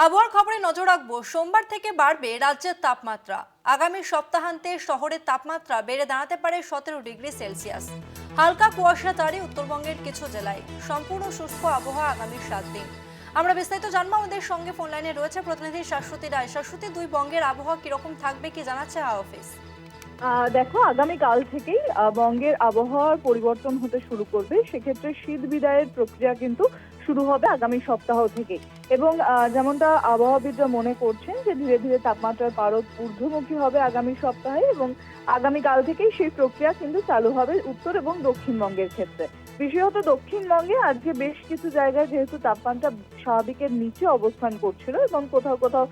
আবহাওয়ার খবরে নজর রাখবো। সোমবার থেকে বাড়বে রাজ্যের তাপমাত্রা। আগামী সপ্তাহান্তে শহরের তাপমাত্রা বেড়ে দাঁড়াতে পারে 17 ডিগ্রি সেলসিয়াস। হালকা কুয়াশা তারে উত্তরবঙ্গের কিছু জেলায়। সম্পূর্ণ শুষ্ক আবহাওয়া আগামী 7 দিন। আমরা বিস্তারিত জানবো। আমাদের সঙ্গে ফোন লাইনে রয়েছে প্রতিনিধি শাশ্বতী রায়। শাশ্বতী, দুই বঙ্গের আবহাওয়া কিরকম থাকবে কি জানাচ্ছে হাওয়া অফিস? দেখো, আগামীকাল থেকেই বঙ্গের আবহাওয়ার পরিবর্তন হতে শুরু করবে। সেক্ষেত্রে শীত বিদায়ের প্রক্রিয়া কিন্তু শুরু হবে আগামী সপ্তাহ থেকে। এবং যেমনটা আবহাওয়াবিদরা মনে করছেন যে ধীরে ধীরে তাপমাত্রার পারদ ঊর্ধ্বমুখী হবে আগামী সপ্তাহে, এবং আগামীকাল থেকেই সেই প্রক্রিয়া কিন্তু চালু হবে উত্তর এবং দক্ষিণবঙ্গের ক্ষেত্রে। বিশেষত দক্ষিণবঙ্গে আজকে বেশ কিছু জায়গায় যেহেতু তাপমাত্রা স্বাভাবিকের নিচে অবস্থান করছিল এবং কোথাও কোথাও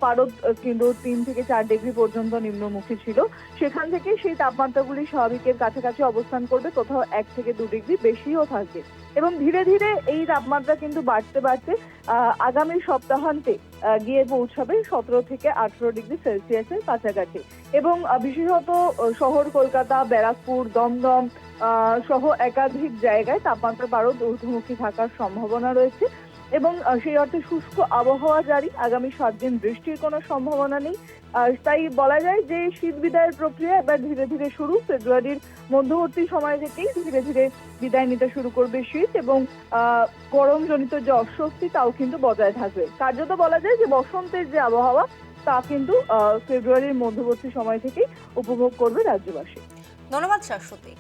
পারদ কিন্তু 3 থেকে 4 ডিগ্রি পর্যন্ত নিম্নমুখী ছিল, সেখান থেকে সেই তাপমাত্রাগুলি স্বাভাবিকের কাছাকাছি অবস্থান করবে, কোথাও 1 থেকে 2 ডিগ্রি বেশিও থাকবে। এবং ধীরে ধীরে এই তাপমাত্রা কিন্তু বাড়তে বাড়তে আগামী সপ্তাহান্তে গিয়ে পৌঁছাবে 17 থেকে 18 ডিগ্রি সেলসিয়াসের কাছাকাছি। এবং বিশেষত শহর কলকাতা, ব্যারাকপুর, দমদম সহ একাধিক জায়গায় তাপমাত্রা পারদ ঊর্ধ্বমুখী থাকার সম্ভাবনা রয়েছে। এবং সেই অর্থে শুষ্ক আবহাওয়া জারি। আগামী 7 দিন বৃষ্টির কোনো সম্ভাবনা নেই। তাই বলা যায় যে শীত বিদায়ের প্রক্রিয়া এবার ধীরে ধীরে শুরু। ফেব্রুয়ারির মধ্যবর্তী সময় থেকেই ধীরে ধীরে বিদায় নিতে শুরু করবে শীত, এবং গরমজনিত যে অস্বস্তি তাও কিন্তু বজায় থাকবে। কার্যত বলা যায় যে বসন্তের যে আবহাওয়া তা কিন্তু ফেব্রুয়ারির মধ্যবর্তী সময় থেকেই উপভোগ করবে রাজ্যবাসী। ধন্যবাদ শাশ্বতী।